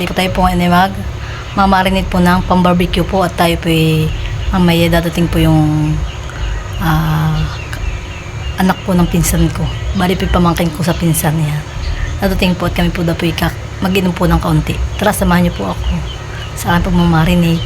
Bali po tayo po ngayon ay mamarinate po ng pang-barbecue po at tayo po ay mamaya dadating po yung anak po ng pinsan ko. Bali po pamangkin ko sa pinsan niya. Dadating po at kami po daw po mag-inom po ng kaunti. Tara, samahan niyo po ako sa aking pagmamarinate.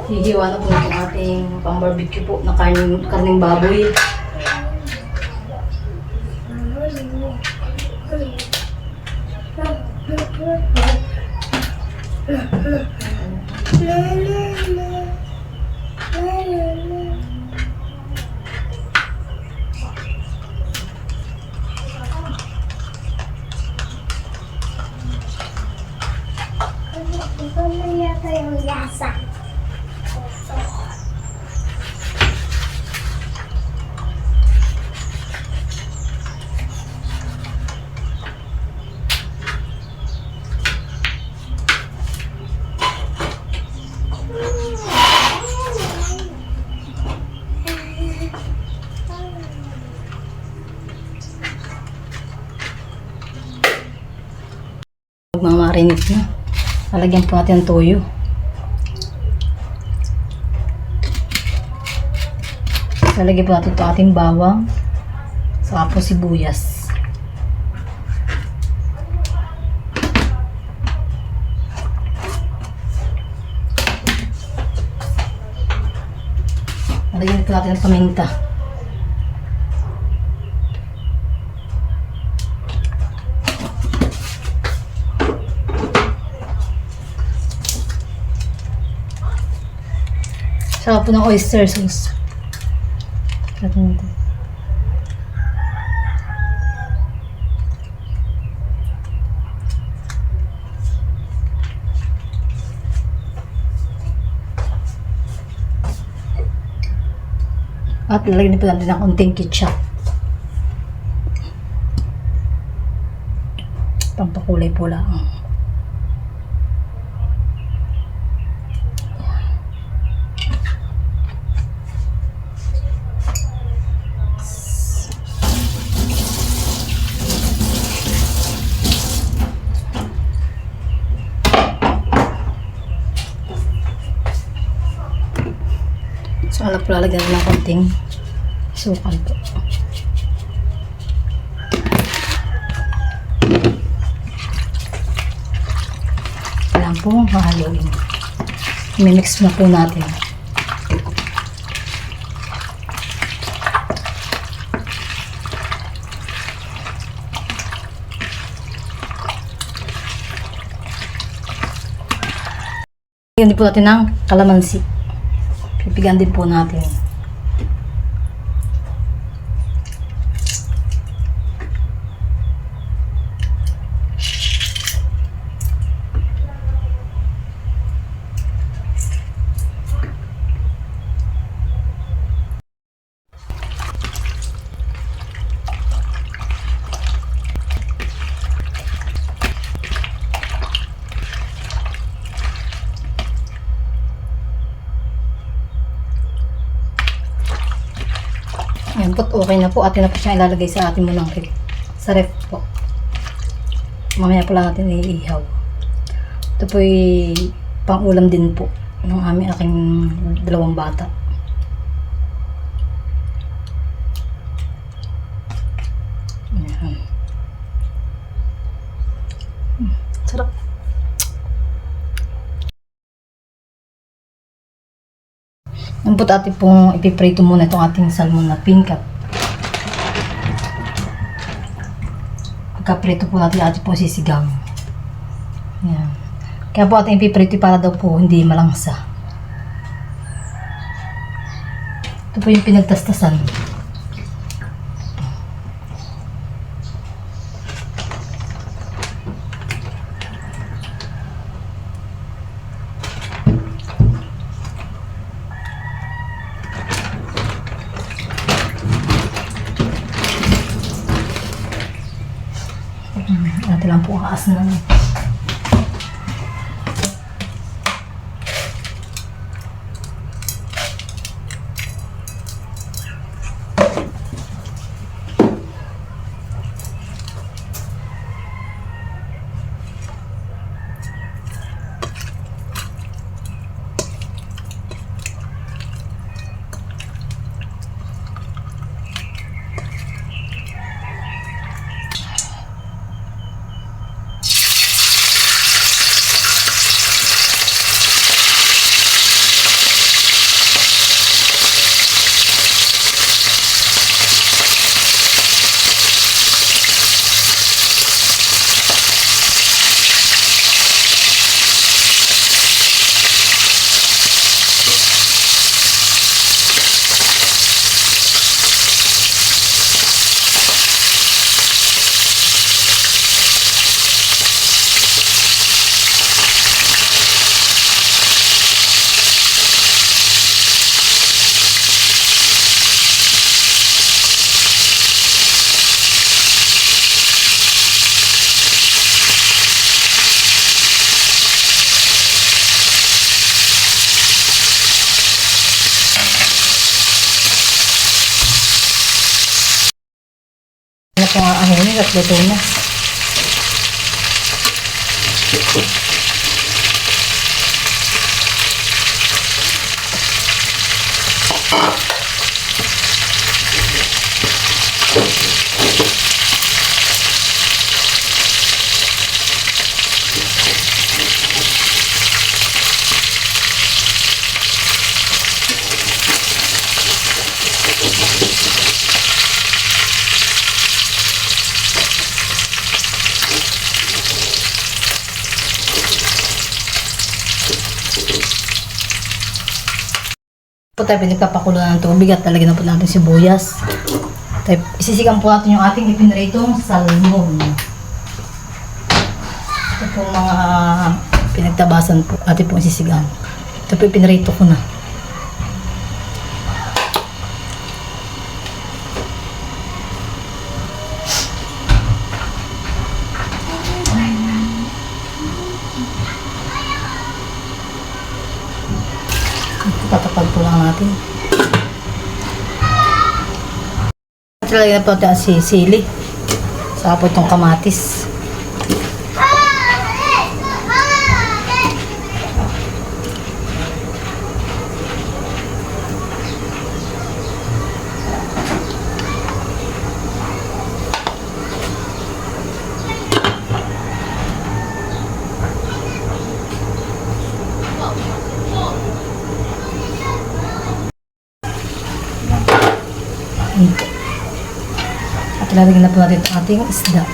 Hihiwa na po yung ating pang-barbecue po na karning baboy. Ito na yata yung lasa. Magmamarinate na. Lalagyan po natin ng toyo. Lalagyan po natin ito ating bawang. Saka po sibuyas. Lalagyan po natin ng paminta. Saka po ng oyster sauce. At lalagyan po natin ng konting ketchup. Pampakulay po lang. Saka po lalagyan ng konting sukal po. Kailangan po mahaluin. I-mix na po natin. Lagyan din po natin ng kalamansi. Pipigan din po natin. Ayan po, okay na po. Atin na po siya ilalagay sa ating munang ref. Sa ref po. Mamaya po lang natin iihaw. Ito po ay pang-ulam din po ng aking dalawang bata. Ayan. Sarap. Ang po atin pong ipiprito muna itong ating salmon na pingkat. Pagka-prito po natin atin pong sisigang. Ayan. Kaya po ating ipiprito para daw po hindi malangsa. Ito po yung pinagtastasan. Natin lang po kaas na. ko nga ahunin at luto na. Po tayo pinagpapakulo ng tubig at talagyan na po natin sibuyas. Tayo, isisigang po natin yung ating ipinritong salmon. Ito po mga pinagtabasan po ating po isisigang. Ito po ipinrito ko na. Tatapag po lang natin. At lagyan na po natin ang sili. Saka po itong kamatis. At lalagyan na po natin ang ating isda.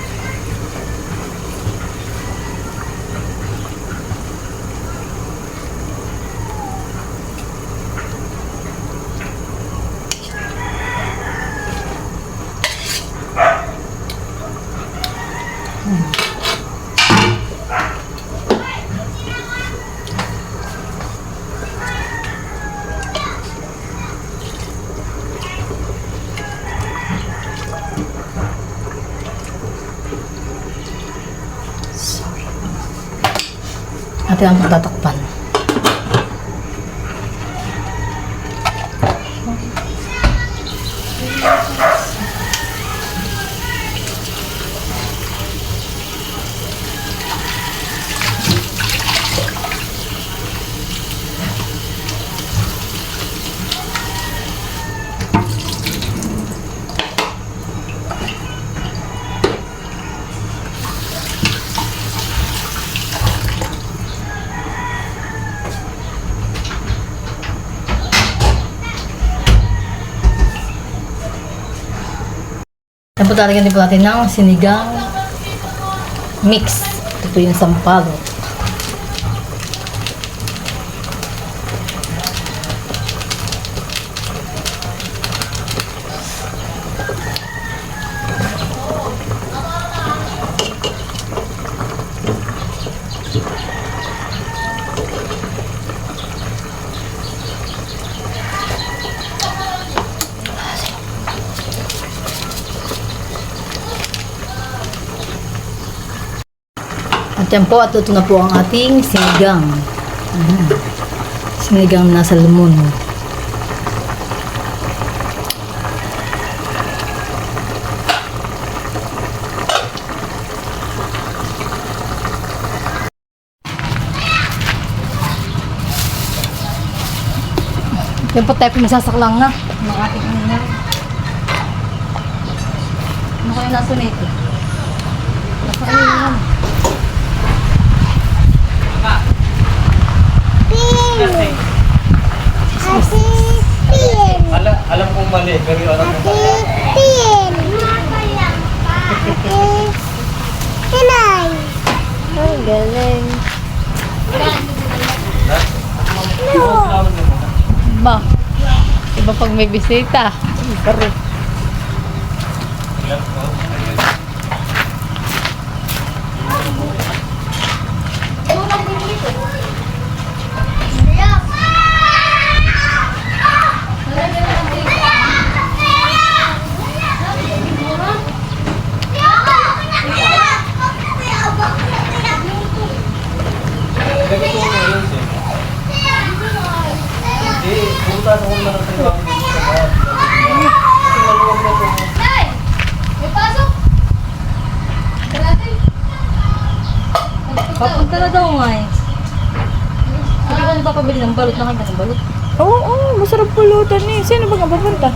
Natin ang pagtatakpan. Yan po talaga din po natin ng sinigang mix. Ito po yung sampalo. At yan po, at ito na po ang ating sinigang. Sinigang na salmon. Yan po tayo pumisasaklang na ng ating anihan. Ano kayo nasa nito? Nasa anihan. Pin! Ate Pin! Alam kong mali, pero alam mo Ate Pin! Ate Pinay! Ang galing. Ba? Iba pag may bisita. Pero Punta na daw nga eh. Hindi ko napapabili ng balot na kanta ng balot. Oo, masarap pulutan eh. Sino ba nga papunta?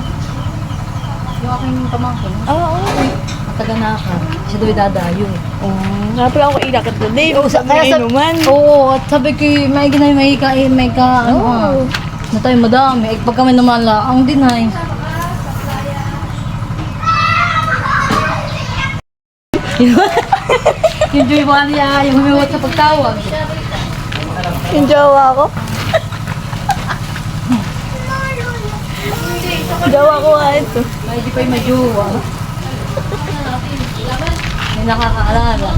Yung aking pamangkin. Oo. Ang taga-naka. Siya daw dadayo. Nga pala ako ilakad na day. Oo, sa inuman. Oo, at sabi ko, may ginay, may ka, ano ah. Na tayo madami. Eh, pag kami naman ang din ay. Yung joy ba niya, yung humiwat sa pagtawag. Yung jowa ko. Jowa ko nga ito. May di pa yung majuwa. May nakakaalala.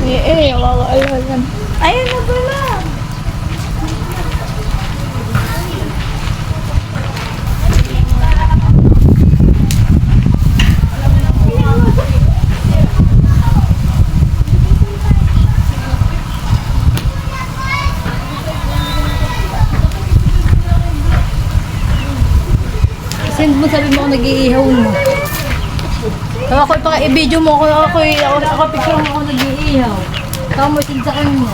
Makakaalala. Ayun na pala. Send mo, sabi mo ako nag-iihaw mo. Kaya ako i-video mo ako picture mo ako nag-iihaw. Kaya mo send sa kanya.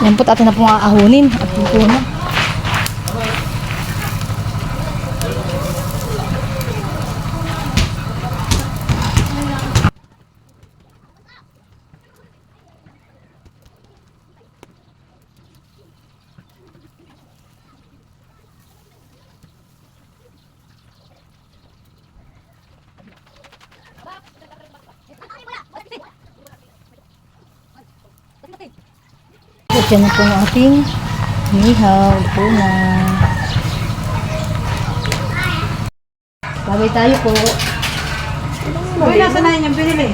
Yan po't atin na pong aahunin at pupuno. At yan na po ng ating nihaw. Ito na. Babay tayo po. Uy, nasa na yung binili?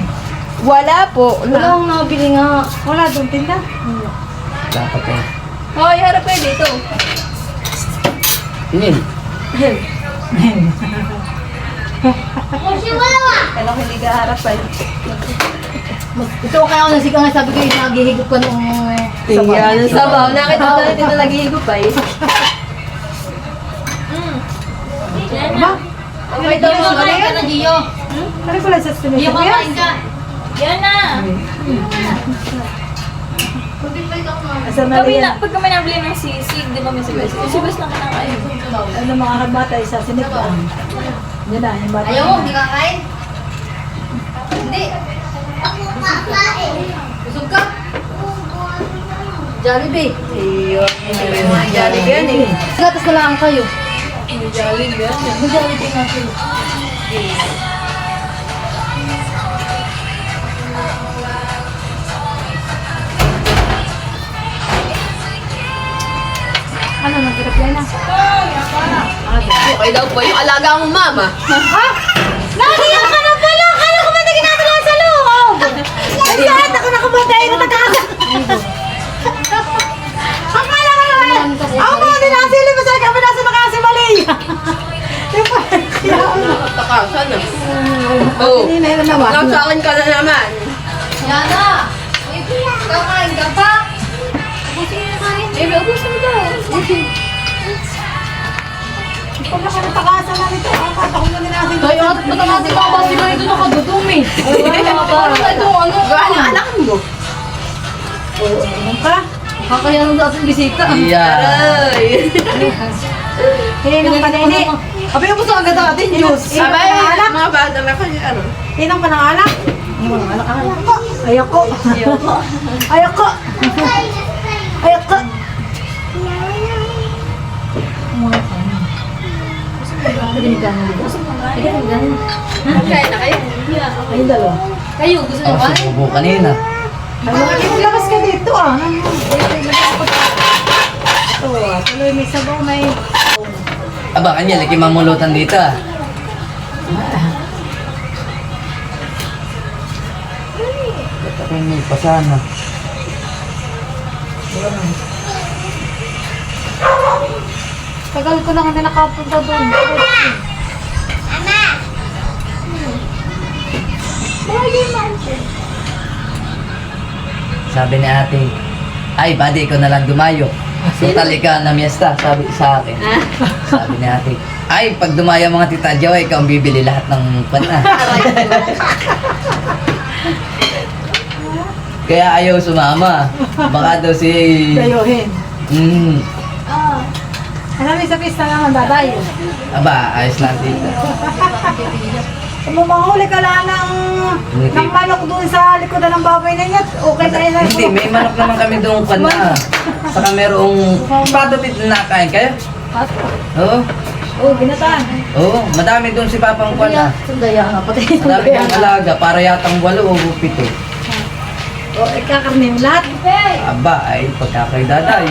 Wala po. Wala akong nakabili nga. Wala doon tinda. Dapat eh. Hoy, harap kayo dito. Tingin. Kailang hindi ka harap pa. Ito kaya ako nasika nga sabi ko yung naghihigop ka nung Tingnan ang sabaw. Nakita ko na dito naghihigop pa eh. Ba? Okay, daw yung Kakain ka na, Gio. Ano pala sa Gio, sinisip kakain ka. Yan na. Asa na Kami yan? na, pag kami nabili ng sisig, di ba may sibas? Yung sibas lang ka kayo. Ano mga kabata isa sinipaan? Yan na, yung bata. Ayaw mo, hindi kakain? Hindi. Busog ka? Jollibee. Ayun. Jollibee yan eh. Gatas na lang kayo. Jollibee yan eh. Jollibee na kayo. Ano, nagkirap yan na? Okay daw po yung alaga mo, mama. Nakiyak ka na pala! Kala ko ba na ginagawa sa loob? Ay, lahat ako nakabatay na nagkakasa. Akala ko naman! Ako mga dinasili mo sa akin, nasa nakasimali. Yung pa, Takasan na. Oh. hindi na naman. Nakasakin ka na naman. Yana! Kakain ka pa? Eh, ubusin mo daw. Pag nakanatakasan na nito, akata ko na dinasili. Kaya at matangati ka ba sila ito nakadudumi? Parang ito ano? Gano'n anak mo? Ano ka? Kakaya nung dating bisita. Yeah. Aray. Hinang panini. Abi, ubos ang agad natin, juice. Sabay, mga bata na kayo, ano? Hinang panangalak. Ayoko. Ayoko. Ayoko. Kaya na kayo? Ayun dalawa. Kayo, gusto nyo Ako kain? subo kanina. Labas ka dito ah. Ito ah. Tuloy may sabaw may... Aba, kanya, laki mamulutan dito ah. Ba't ako yung may pasana? Tagal ko na kami nakapunta doon. Ama! Lagi mansion. Sabi ni ate, ay, buddy, ikaw na lang dumayo. Total ka na miesta, sabi sa akin. Sabi ni ate, ay, pag dumaya mga tita Jowa, ikaw ang bibili lahat ng pana. Kaya ayaw sumama. Baka daw si... Dayuhin. Ano sa pista naman, dadayo. Aba, ayos lang dito. Kung mamahuli ka lang ng manok doon sa likodan ng baboy na niya, okay na yun. Hindi, may manok naman kami doon pana. Saka merong padatit na nakain kayo. Oo. Oo, ginataan. Oo, madami doon si Papang Pana. Sundaya nga, pati Madami kang alaga, para yatang 8 o 7. O, ikakarne mo lahat. Aba, ay pagkakaidada,